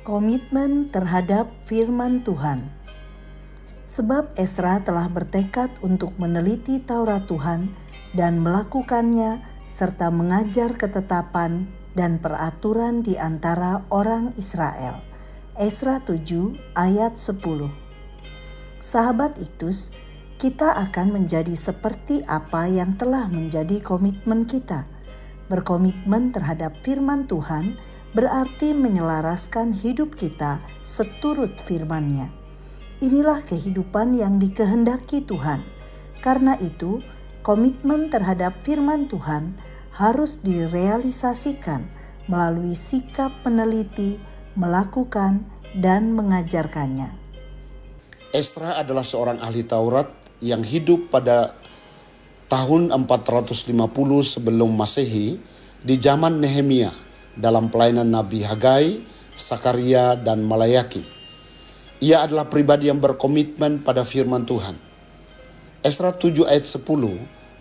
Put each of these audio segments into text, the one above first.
Komitmen terhadap firman Tuhan. Sebab Ezra telah bertekad untuk meneliti Taurat Tuhan dan melakukannya serta mengajar ketetapan dan peraturan di antara orang Israel. Ezra 7 ayat 10. Sahabat Iktus, kita akan menjadi seperti apa yang telah menjadi komitmen kita. Berkomitmen terhadap firman Tuhan berarti menyelaraskan hidup kita seturut firman-Nya. Inilah kehidupan yang dikehendaki Tuhan. Karena itu, komitmen terhadap firman Tuhan harus direalisasikan melalui sikap meneliti, melakukan, dan mengajarkannya. Ezra adalah seorang ahli Taurat yang hidup pada tahun 450 sebelum Masehi di zaman Nehemia dalam pelayanan Nabi Hagai, Sakaria, dan Malayaki. Ia adalah pribadi yang berkomitmen pada firman Tuhan. Ezra 7 ayat 10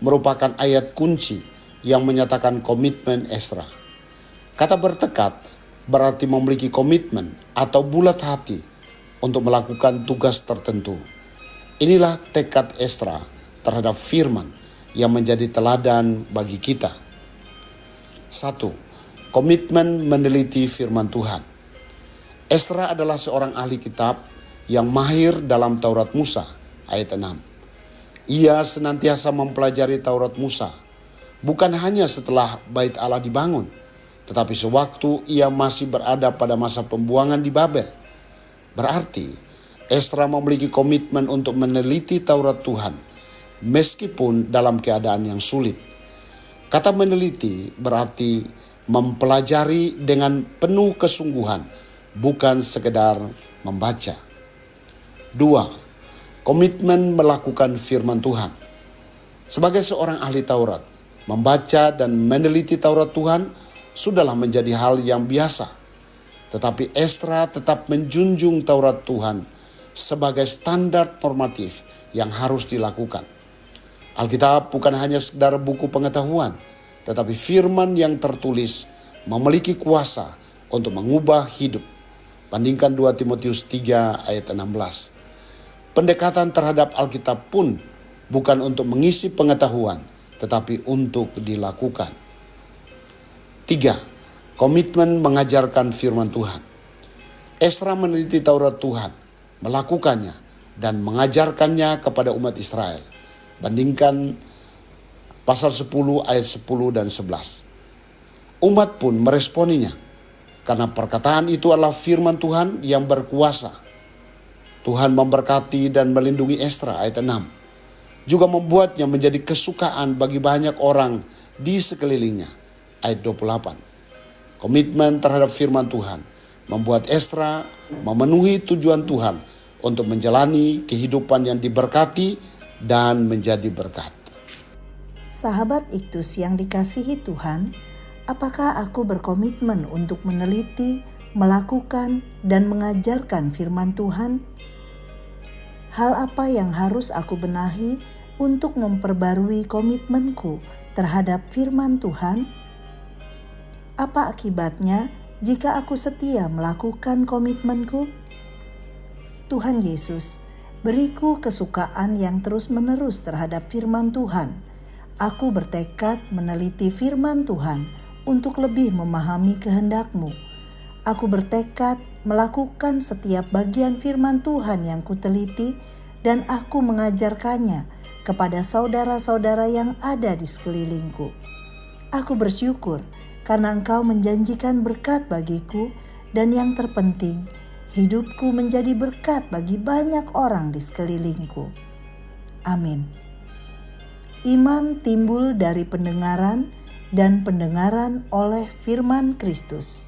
merupakan ayat kunci yang menyatakan komitmen Ezra. Kata bertekad berarti memiliki komitmen atau bulat hati untuk melakukan tugas tertentu. Inilah tekad Ezra terhadap firman yang menjadi teladan bagi kita. 1. Komitmen meneliti firman Tuhan. Ezra adalah seorang ahli kitab yang mahir dalam Taurat Musa, ayat 6. Ia senantiasa mempelajari Taurat Musa, bukan hanya setelah bait Allah dibangun, tetapi sewaktu ia masih berada pada masa pembuangan di Babel. Berarti, Ezra memiliki komitmen untuk meneliti Taurat Tuhan, meskipun dalam keadaan yang sulit. Kata meneliti berarti mempelajari dengan penuh kesungguhan, bukan sekedar membaca. 2. Komitmen melakukan firman Tuhan. Sebagai seorang ahli Taurat, membaca dan meneliti Taurat Tuhan sudahlah menjadi hal yang biasa. Tetapi Ezra tetap menjunjung Taurat Tuhan sebagai standar normatif yang harus dilakukan. Alkitab bukan hanya sekedar buku pengetahuan, tetapi firman yang tertulis memiliki kuasa untuk mengubah hidup. Bandingkan 2 Timotius 3 ayat 16. Pendekatan terhadap Alkitab pun bukan untuk mengisi pengetahuan, tetapi untuk dilakukan. 3. Komitmen mengajarkan firman Tuhan. Ezra meneliti Taurat Tuhan, melakukannya, dan mengajarkannya kepada umat Israel. Bandingkan pasal 10 ayat 10 dan 11. Umat pun meresponinya karena perkataan itu adalah firman Tuhan yang berkuasa. Tuhan memberkati dan melindungi Ezra ayat 6. Juga membuatnya menjadi kesukaan bagi banyak orang di sekelilingnya ayat 28. Komitmen terhadap firman Tuhan membuat Ezra memenuhi tujuan Tuhan untuk menjalani kehidupan yang diberkati dan menjadi berkat. Sahabat Iktus yang dikasihi Tuhan, apakah aku berkomitmen untuk meneliti, melakukan, dan mengajarkan firman Tuhan? Hal apa yang harus aku benahi untuk memperbarui komitmenku terhadap firman Tuhan? Apa akibatnya jika aku setia melakukan komitmenku? Tuhan Yesus, beriku kesukaan yang terus-menerus terhadap firman Tuhan. Aku bertekad meneliti firman Tuhan untuk lebih memahami kehendak-Mu. Aku bertekad melakukan setiap bagian firman Tuhan yang kuteliti dan aku mengajarkannya kepada saudara-saudara yang ada di sekelilingku. Aku bersyukur karena Engkau menjanjikan berkat bagiku dan yang terpenting, hidupku menjadi berkat bagi banyak orang di sekelilingku. Amin. Iman timbul dari pendengaran dan pendengaran oleh firman Kristus.